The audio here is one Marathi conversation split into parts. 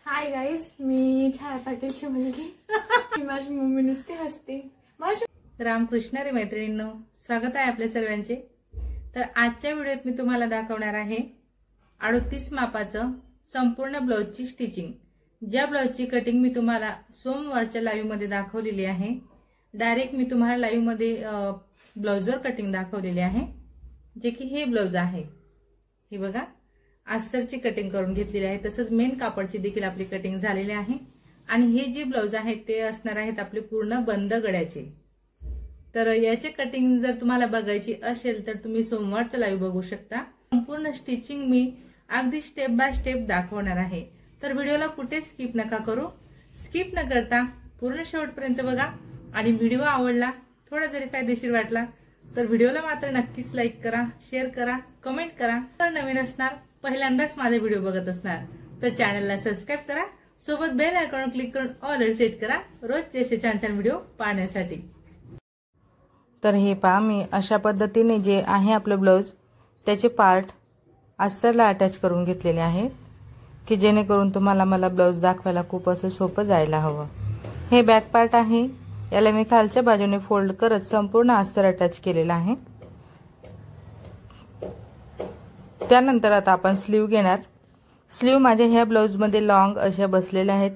हाय गाईज, मी छाया पाटीलची मुलगी. माझी मम्मी नुसती हसते. रामकृष्ण रे मैत्रिणींनो, स्वागत आहे आपल्या सर्वांचे. तर आजच्या व्हिडिओत मी तुम्हाला दाखवणार आहे 38 मापाचं संपूर्ण ब्लाउजची स्टिचिंग. ज्या ब्लाउजची कटिंग मी तुम्हाला सोमवारच्या लाईव्ह मध्ये दाखवलेली आहे. डायरेक्ट मी तुम्हाला लाईव्ह मध्ये ब्लाउजवर कटिंग दाखवलेली आहे, जे की हे ब्लाउज आहे. हे बघा, अस्तरची कटिंग करून घेतलेली आहे. तसंच मेन कापडची देखील आपली कटिंग झालेली आहे. आणि हे जे ब्लाउज आहेत ते असणार आहेत आपले पूर्ण बंद गळ्याचे. तर याचे कटिंग जर तुम्हाला बघायची असेल तर तुम्ही सोमवारचं लाईव्ह बघू शकता. संपूर्ण स्टिचिंग मी अगदी स्टेप बाय स्टेप दाखवणार आहे. तर व्हिडिओला कुठेच स्किप नका करू. स्किप न करता पूर्ण शेवटपर्यंत बघा. आणि व्हिडिओ आवडला, थोडा जरी फायदेशीर वाटला तर व्हिडिओला मात्र नक्कीच लाईक करा, शेअर करा, कमेंट करा. तर नवीन असणार, पहिल्यांदाच माझे व्हिडिओ बघत असणार तर चॅनलला सबस्क्राईब करा. सोबत बेल आयकॉन क्लिक करून ऑल सेट करा रोजचे असे छान छान व्हिडिओ पाहण्यासाठी. तर हे पहा, मी अशा पद्धतीने जे आहे आपलं ब्लाउज त्याचे पार्ट अस्तरला अटॅच करून घेतलेले आहेत, की जेणेकरून तुम्हाला मला ब्लाउज दाखवायला खूप असं सोपं जायला हवं. हे बॅक पार्ट आहे, याला मी खालच्या बाजूने फोल्ड करत संपूर्ण अस्तर अटॅच केलेला आहे. त्यानंतर आता आपण स्लीव घेणार. स्लीव माझ्या ह्या ब्लाउज मध्ये लॉंग अशा बसलेल्या आहेत,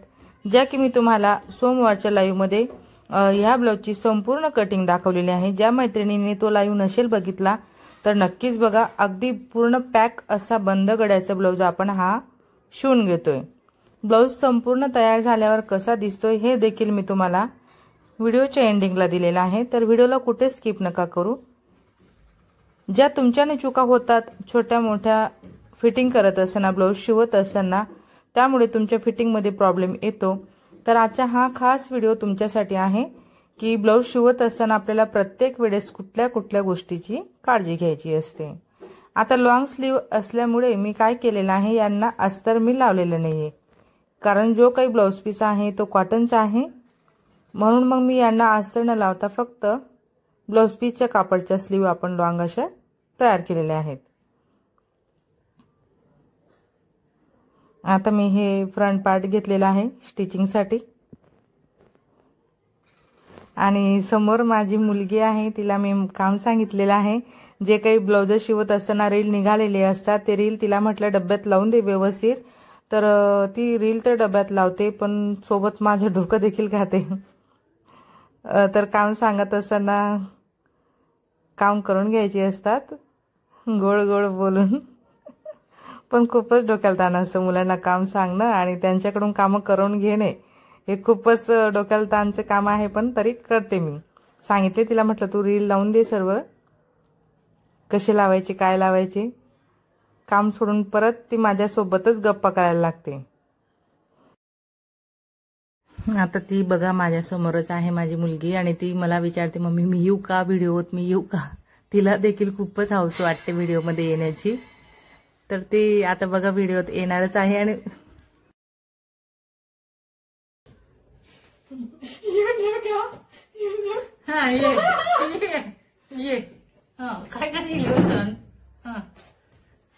ज्या की मी तुम्हाला सोमवारच्या लाईव्ह मध्ये ह्या ब्लाउजची संपूर्ण कटिंग दाखवलेली आहे. ज्या मैत्रिणींनी तो लाईव्ह नसेल बघितला तर नक्कीच बघा. अगदी पूर्ण पॅक असा बंद गळ्याचा ब्लाउज आपण हा शिवून घेतोय. ब्लाउज संपूर्ण तयार झाल्यावर कसा दिसतोय हे देखील मी तुम्हाला व्हिडिओच्या एंडिंगला दिलेला आहे. तर व्हिडिओला कुठे स्किप नका करू. ज्या तुमच्याने चुका होतात छोट्या मोठ्या फिटिंग करत असताना, ब्लाउज शिवत असताना, त्यामुळे तुमच्या फिटिंग मध्ये प्रॉब्लेम येतो. तर आजचा हा खास व्हिडिओ तुमच्यासाठी आहे, की ब्लाउज शिवत असताना आपल्याला प्रत्येक वेळेस कुठल्या कुठल्या गोष्टीची काळजी घ्यायची असते. आता लॉंग स्लीव असल्यामुळे मी काय केलेलं आहे, यांना अस्तर मी लावलेलं नाहीये, कारण जो काही ब्लाउज पीस आहे तो कॉटनचा आहे. म्हणून मग मी यांना अस्तर न लावता फक्त ब्लाउज पीसच्या कापडच्या स्लीव आपण लॉंग अशा तयार केलेल्या आहेत. आता मी हे फ्रंट पार्ट घेतलेला आहे स्टिचिंग साठी. आणि समोर माझी मुलगी आहे, तिला मी काम सांगितलेलं आहे. जे काही ब्लाउज शिवत असताना रील निघालेले असतात ते रील तिला म्हटलं डब्यात लावून दे व्यवस्थित. तर ती रील तर डब्यात लावते, पण सोबत माझं डोकं देखील खाते. तर काम सांगत असताना काम करून घ्यायचे असतात गोड गोड बोलून. पण खूपच डोक्याला ताण असतं मुलांना काम सांगणं आणि त्यांच्याकडून कामं करून घेणे. हे खूपच डोक्याला ताणचे काम आहे, पण तरी करते मी. सांगितले तिला, म्हटलं तू रील लावून दे सर्व, कसे लावायचे काय लावायचे. काम सोडून परत ती माझ्यासोबतच गप्पा करायला लागते. आता ती बघा माझ्या समोरच आहे माझी मुलगी, आणि ती मला विचारते, मम्मी मी येऊ का व्हिडिओत, मी येऊ का. तिला देखील खूपच हौस वाटते व्हिडिओमध्ये येण्याची. तर ती आता बघा व्हिडिओत येणारच आहे. आणि हा ये काय करशील.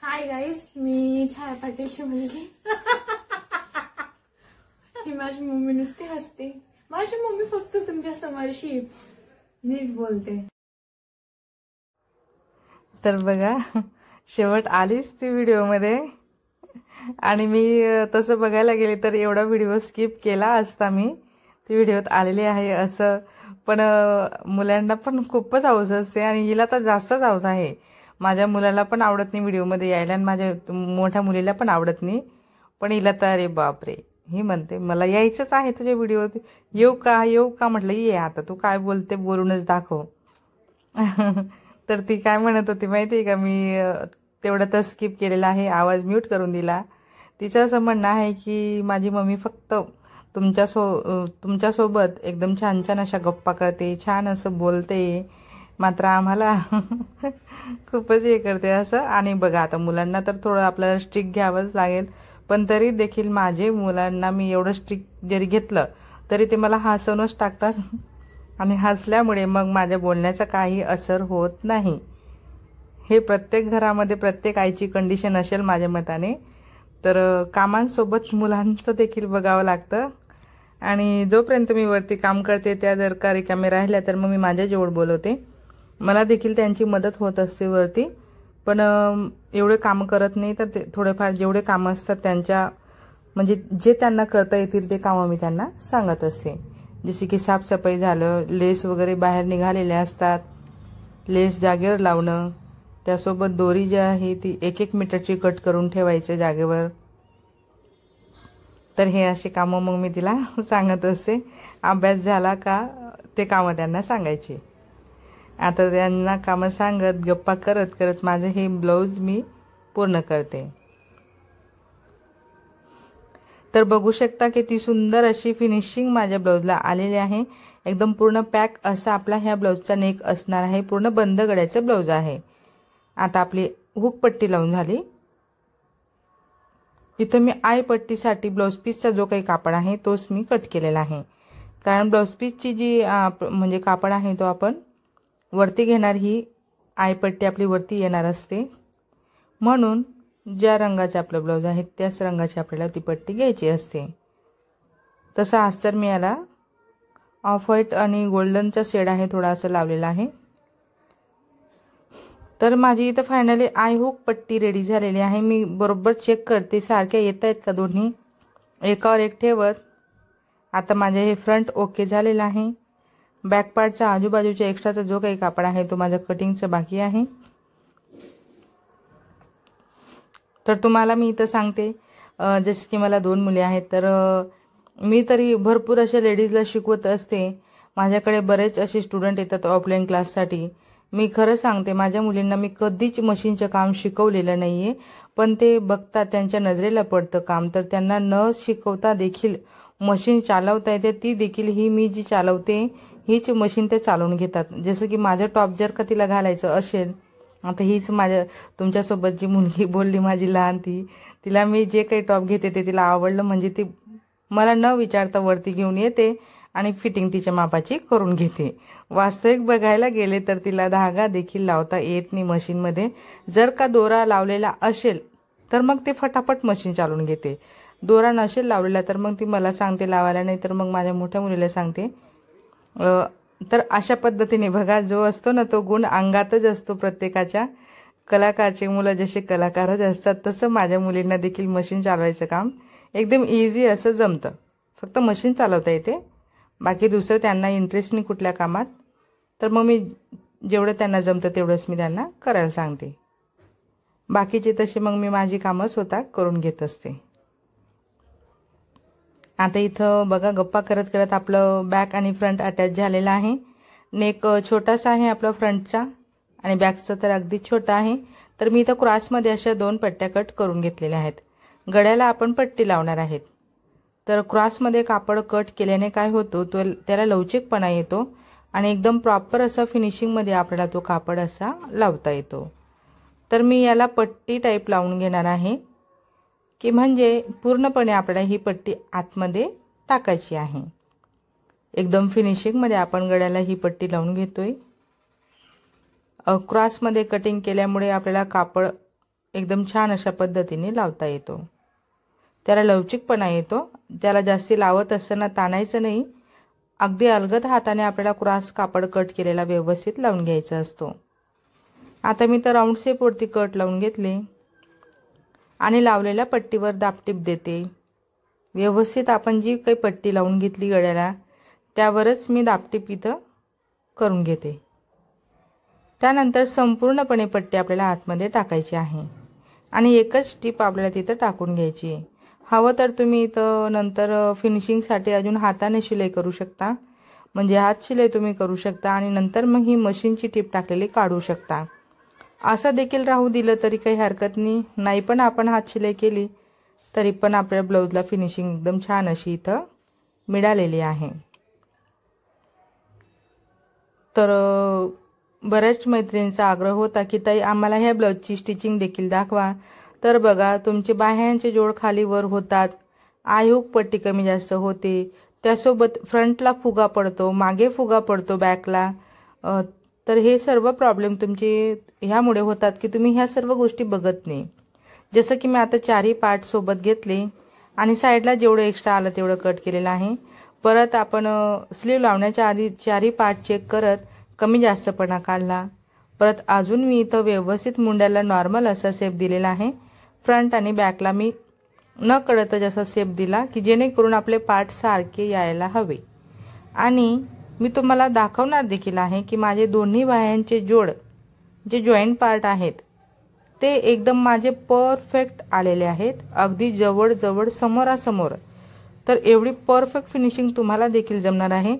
हाय गाईज, मी छाया पाटीलची मुलगी. ही माझी मम्मी नुसती हसते. माझी मम्मी फक्त तुमच्या समोरशी नीट बोलते. तर बघा, शेवट आलीच ती व्हिडिओमध्ये. आणि मी तसं बघायला गेले तर एवढा व्हिडिओ स्किप केला असता मी, ती व्हिडिओत आलेली आहे असं. पण मुलांना पण खूपच हौस असते, आणि हिला तर जास्तच हौस आहे. माझ्या मुलाला पण आवडत नाही व्हिडिओमध्ये यायला, आणि माझ्या मोठ्या मुलीला पण आवडत नाही. पण हिला तर अरे बापरे, ही म्हणते मला यायचंच आहे तुझ्या व्हिडिओत. येऊ का येऊ का, म्हटलं ये आता, तू काय बोलते बोलूनच दाखव. तर ती काय म्हणत होती माहिती आहे का, मी तेवढं तर स्किप केलेला आहे, आवाज म्यूट करून दिला. तिचं असं म्हणणं आहे की माझी मम्मी फक्त तुमच्यासोबत एकदम छान छान अशा गप्पा करते, छान असं बोलते, मात्र आम्हाला खूपच हे करते असं. आणि बघा आता मुलांना तर थोडं आपल्याला स्ट्रिक्ट घ्यावंच लागेल, पण तरी देखील माझे मुलांना मी एवढं स्ट्रिक्ट जरी घेतलं तरी ते मला हसवूनच टाकतात. आणि हसल्यामुळे मग माझ्या बोलण्याचा काही असर होत नाही. हे प्रत्येक घरामध्ये प्रत्येक आईची कंडिशन असेल माझ्या मताने. तर कामांसोबत मुलांचं देखील बघावं लागतं आणि जोपर्यंत मी वरती काम करते त्या जर का रिकामे राहिल्या तर मग मी माझ्या जवळ बोलवते. मला देखील त्यांची मदत होत असते वरती, पण एवढे काम करत नाही. तर ते थोडेफार जेवढे कामं असतात त्यांच्या म्हणजे जे त्यांना करता येतील ते कामं मी त्यांना सांगत असते. जसे की साफसफाई झालं, लेस वगैरे बाहेर निघालेल्या असतात, लेस जागेवर लावणं, त्यासोबत दोरी जी आहे ती 1-1 मीटरची कट करून ठेवायचं जागेवर. तर हे असे कामं मग मी तिला सांगत असते. अभ्यास झाला का ते कामं त्यांना सांगायचे. आता त्यांना कामं सांगत गप्पा करत करत माझं हे ब्लाऊज मी पूर्ण करते. तर बघू शकता की ती सुंदर अशी फिनिशिंग माझ्या ब्लाऊजला आलेली आहे. एकदम पूर्ण पॅक असा आपला ह्या ब्लाऊजचा नेक असणार आहे. पूर्ण बंद गळ्याचं ब्लाऊज आहे. आता आपली हुक पट्टी लावून झाली. इथं मी आय पट्टीसाठी ब्लाऊज पीसचा जो काही कापड आहे तोच मी कट केलेला आहे. कारण ब्लाऊज पीसची जी म्हणजे कापड आहे तो आपण वरती घेणार, ही आय पट्टी आपली वरती येणार असते. म्हणून ज्या रंगाचे आपलं ब्लाऊज आहे त्याच रंगाची आपल्याला ती पट्टी घ्यायची असते. तसा अस्तर मी याला ऑफ व्हाईट आणि गोल्डनचा शेड आहे थोडा असं लावलेला आहे. तर माझी इथं फायनली आय हुक पट्टी रेडी झालेली आहे. मी बरोबर चेक करते सारख्या येत आहेत का दोन्ही, एकावर एक ठेवत. आता माझे हे फ्रंट ओके झालेलं आहे. बॅक पार्टचा आजूबाजूच्या एक्स्ट्राचा जो काही कापड आहे तो माझा कटिंगचा बाकी आहे. तर तुम्हाला मी इथं सांगते, जसं की मला 2 मुले आहेत, तर मी तरी भरपूर अशा लेडीजला शिकवत असते. माझ्याकडे बरेच असे स्टुडंट येतात ऑफलाईन क्लाससाठी. मी खरं सांगते माझ्या मुलींना मी कधीच मशीनचं काम शिकवलेलं नाही आहे, पण ते बघतात, त्यांच्या नजरेला पडतं काम, तर त्यांना न शिकवता देखील मशीन चालवता येते. ती देखील ही मी जी चालवते हीच मशीन ते चालवून घेतात. जसं की माझं टॉप जर का तिला घालायचं असेल, आता हीच माझ्या तुमच्यासोबत जी मुलगी बोलली माझी लहान, तिला मी जे काही टॉप घेते ते तिला आवडलं म्हणजे ती मला न विचारता वरती घेऊन येते आणि फिटिंग तिच्या मापाची करून घेते. वास्तविक बघायला गेले तर तिला धागा देखील लावता येत नाही मशीनमध्ये. जर का दोरा लावलेला असेल तर मग ते फटाफट मशीन चालवून घेते. दोरा नसेल लावलेला तर मग ती मला सांगते लावायला, नाही तर मग माझ्या मोठ्या मुलीला सांगते. तर अशा पद्धतीने बघा, जो असतो ना तो गुण अंगातच असतो प्रत्येकाच्या. कलाकारचे मुलं जसे कलाकारच असतात तसं माझ्या मुलींना देखील मशीन चालवायचं काम एकदम इझी असं जमतं. फक्त मशीन चालवता येते, बाकी दुसरं त्यांना इंटरेस्ट नाही कुठल्या कामात. तर मग मी जेवढं त्यांना जमतं तेवढंच मी त्यांना करायला सांगते. बाकीचे तसे मग मी माझी कामं स्वतः करून घेत असते. आता इथं बघा गप्पा करत करत आपलं बॅक आणि फ्रंट अटॅच झालेलं आहे. नेक छोटासा आहे आपला फ्रंटचा आणि बॅकचा तर अगदी छोटा आहे. तर मी इथं क्रॉसमध्ये अशा 2 पट्ट्या कट करून घेतलेल्या आहेत. गळ्याला आपण पट्टी लावणार आहेत. तर क्रॉसमध्ये कापड कट केल्याने काय होतं, तो त्याला लवचिकपणा येतो आणि एकदम प्रॉपर असा फिनिशिंगमध्ये आपल्याला तो कापड असा लावता येतो. तर मी याला पट्टी टाईप लावून घेणार आहे की म्हणजे पूर्णपणे आपल्याला ही पट्टी आतमध्ये टाकायची आहे. एकदम फिनिशिंगमध्ये आपण गळ्याला ही पट्टी लावून घेतोय. क्रॉसमध्ये कटिंग केल्यामुळे आपल्याला कापड एकदम छान अशा पद्धतीने लावता येतो. त्याला लवचिकपणा येतो. त्याला जास्ती लावत असताना ताणायचं नाही. अगदी अलगद हाताने आपल्याला क्रॉस कापड कट केलेला व्यवस्थित लावून घ्यायचा असतो. आता मी तर राऊंड शेपवरती कट लावून घेतले आणि लावलेल्या पट्टीवर दाबटीप देते. व्यवस्थित आपण जी काही पट्टी लावून घेतली गळ्याला त्यावरच मी दाबटीप इथं करून घेते. त्यानंतर संपूर्णपणे पट्टी आपल्याला आतमध्ये टाकायची आहे आणि एकच टीप आपल्याला तिथं टाकून घ्यायची आहे. हवं तर तुम्ही इथं नंतर फिनिशिंगसाठी अजून हाताने शिलाई करू शकता, म्हणजे हात शिलाई तुम्ही करू शकता आणि नंतर मग ही मशीनची टीप टाकलेली काढू शकता. असं देखील राहू दिलं तरी काही हरकत नाही पण आपण हात शिलाई केली तरी पण आपल्या ब्लाऊजला फिनिशिंग एकदम छान अशी इथं मिळालेली आहे. तर बऱ्याच मैत्रिणींचा आग्रह होता की ताई आम्हाला ह्या ब्लाऊजची स्टिचिंग देखील दाखवा. तर बघा, तुमचे बाह्यांचे जोड खाली वर होतात, आय हुक पट्टी कमी जास्त होते, त्यासोबत फ्रंटला फुगा पडतो, मागे फुगा पडतो बॅकला. तर हे सर्व प्रॉब्लेम तुमचे ह्यामुळे होतात की तुम्ही ह्या सर्व गोष्टी बघत नाही. जसं की मी आता चारही पार्ट सोबत घेतले आणि साईडला जेवढं एक्स्ट्रा आलं तेवढं कट केलेलं आहे। परत आपण स्लीव लावण्याच्या आधी चारही पार्ट चेक करत कमी जास्तपणा काढला। परत अजून मी इथं व्यवस्थित मुंड्याला नॉर्मल असा शेप दिलेला आहे। फ्रंट आणि बॅकला मी न कळत जसा शेप दिला की जेणेकरून आपले पार्ट सारखे यायला हवे। आणि मी तुम्हाला दाखवणार देखील आहे की माझे दोन्ही बाह्यांचे जोड जे जॉइंट पार्ट आहेत ते एकदम माझे परफेक्ट आलेले आहेत, अगदी जवळ जवळ समोरासमोर। तर एवढी परफेक्ट फिनिशिंग तुम्हाला देखील जमणार आहे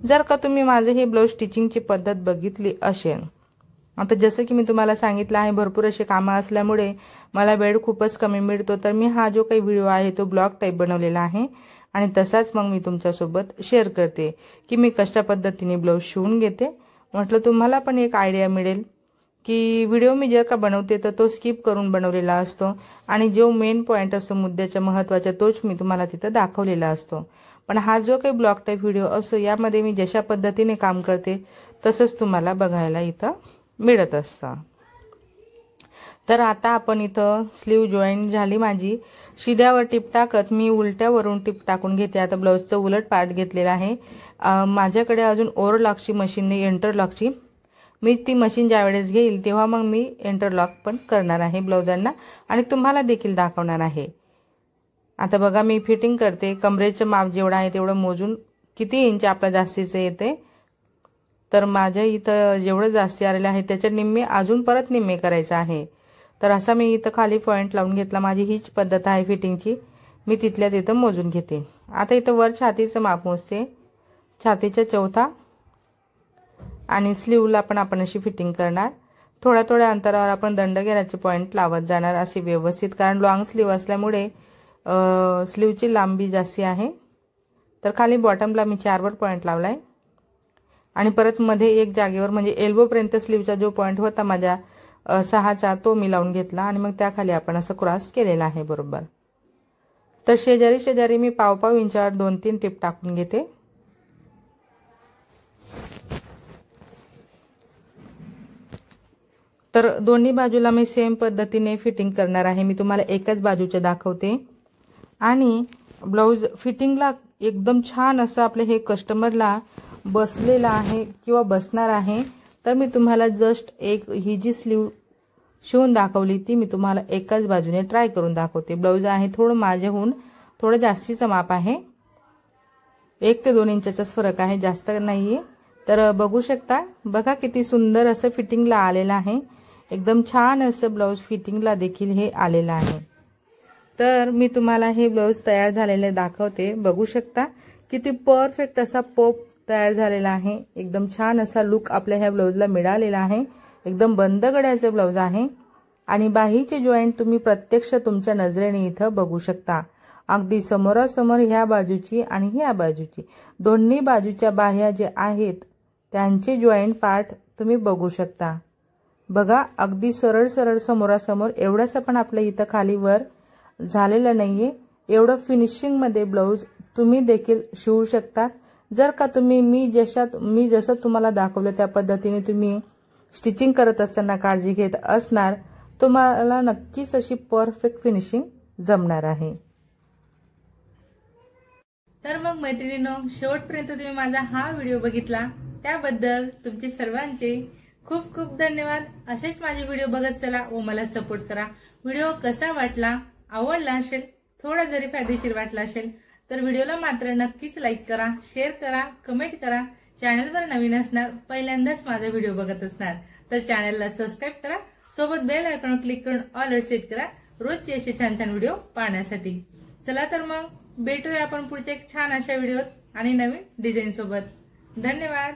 जर का तुम्ही माझे हे ब्लाउज स्टिचिंगची पद्धत बघितली असेल। आता जसं की मी तुम्हाला सांगितलं आहे भरपूर असे कामं असल्यामुळे मला वेळ खूपच कमी मिळतो, तर मी हा जो काही व्हिडिओ आहे तो ब्लॉग टाईप बनवलेला आहे आणि तसाच मग मी तुमच्यासोबत शेअर करते की मी कशा पद्धतीने ब्लाउज शिवून घेते। म्हटलं तुम्हाला पण एक आयडिया मिळेल की व्हिडिओ मी जर का बनवते तर तो स्किप करून बनवलेला असतो आणि जो मेन पॉइंट असतो मुद्द्याच्या महत्त्वाचा तोच मी तुम्हाला तिथं दाखवलेला असतो। पण हा जो काही ब्लॉग टाईप व्हिडिओ असतो यामध्ये मी जशा पद्धतीने काम करते तसंच तुम्हाला बघायला इथं मिळत असतं। तर आता आपण इथं स्लीव जॉईन झाली माझी, शिद्यावर टिप टाकत मी उलट्यावरून टिप टाकून घेते। आता ब्लाउजचं उलट पार्ट घेतलेला आहे। माझ्याकडे अजून ओव्हरलॉकची मशीन नाही, इंटरलॉकची। मी ती मशीन ज्यावेळेस घेईल तेव्हा मग मी इंटरलॉक पण करणार आहे ब्लाउजांना आणि तुम्हाला देखील दाखवणार आहे। आता बघा मी फिटिंग करते, कमरेचं माप जेवढं आहे तेवढं मोजून किती इंच आपला जास्तीचं येते। तर माझ्या इथं जेवढं जास्ती आलेलं आहे त्याच्या निम्मे अजून परत निम्मे करायचं आहे। तर असा मी इथं खाली पॉइंट लावून घेतला। माझी हीच पद्धत आहे फिटिंगची, मी तिथल्या तिथं मोजून घेते। आता इथं वर छातीचं माप मोजते, छातीचा चौथा आणि स्लीवला पण आपण अशी फिटिंग करणार। थोड्या थोड्या अंतरावर आपण दंडघेराचे पॉइंट लावत जाणार असे व्यवस्थित, कारण लॉंग स्लीव असल्यामुळे स्लीवची लांबी जास्ती आहे। तर खाली बॉटमला मी 4 वर पॉइंट लावलाय आणि परत मध्ये एक जागेवर म्हणजे एल्बो पर्यंत स्लीवचा जो पॉइंट होता माझ्या 6चा तो मी लावून घेतला आणि मग त्याखाली आपण असं क्रॉस केलेला आहे बरोबर। तर शेजारी शेजारी मी पाव इंचावर 2-3 टिप टाकून घेते। तर दोन्ही बाजूला मी सेम पद्धतीने फिटिंग करणार आहे। मी तुम्हाला एकाच बाजूचे दाखवते आणि ब्लाउज फिटिंगला एकदम छान असं आपले हे कस्टमरला बसलेला आहे किंवा बसणार आहे। तर मी तुम्हाला जस्ट एक ही जी स्लीव शिवून दाखवली ती मी तुम्हाला एकाच बाजूने ट्राय करून दाखवते। ब्लाउज आहे थोडं माझ्याहून थोडं जास्तीचं माप आहे, 1 ते 2 इंचाचाच फरक आहे, जास्त नाहीये। तर बघू शकता, बघा किती सुंदर असं फिटिंगला आलेलं आहे, एकदम छान असं ब्लाउज फिटिंगला देखील हे आलेलं आहे। तर मी तुम्हाला हे ब्लाउज तयार झालेले दाखवते, बघू शकता किती परफेक्ट असा पोप तयार झालेला आहे। एकदम छान असा लुक आपल्या ह्या ब्लाउजला मिळालेला आहे। एकदम बंद गळ्याचे ब्लाउज आहे आणि बाहीचे जॉइंट तुम्ही प्रत्यक्ष तुमच्या नजरेने इथं बघू शकता, अगदी समोरासमोर ह्या बाजूची आणि ह्या बाजूची दोन्ही बाजूच्या बाह्या जे आहेत त्यांचे जॉइंट पार्ट तुम्ही बघू शकता। बघा अगदी सरळ सरळ समोरासमोर, एवढंच पण आपल्या इथं खाली वर झालेलं नाहीये। एवढं फिनिशिंग मध्ये ब्लाउज तुम्ही देखील शिवू शकता जर का तुम्ही मी जसं तुम्हाला दाखवलं त्या पद्धतीने तुम्ही स्टिचिंग करत असताना काळजी घेत असणार, तुम्हाला नक्कीच अशी परफेक्ट फिनिशिंग जमणार आहे। तर मग मैत्रिणींनो, शेवटपर्यंत तुम्ही माझा हा व्हिडिओ बघितला त्याबद्दल तुमचे सर्वांचे खूप खूप धन्यवाद। असेच माझे व्हिडिओ बघत चला व मला सपोर्ट करा। व्हिडिओ कसा वाटला, आवडला असेल, थोडा जरी फायदेशीर वाटला असेल तर व्हिडिओला मात्र नक्कीच लाईक करा, शेअर करा, कमेंट करा। चॅनलवर नवीन असणार, पहिल्यांदाच माझा व्हिडिओ बघत असणार तर चॅनलला सबस्क्राईब करा, सोबत बेल आयकॉन क्लिक करून ऑल सेट करा रोजचे असे छान छान व्हिडिओ पाहण्यासाठी। चला तर मग भेटूया आपण पुढच्या एक छान अशा व्हिडिओत आणि नवीन डिझाईन सोबत। धन्यवाद।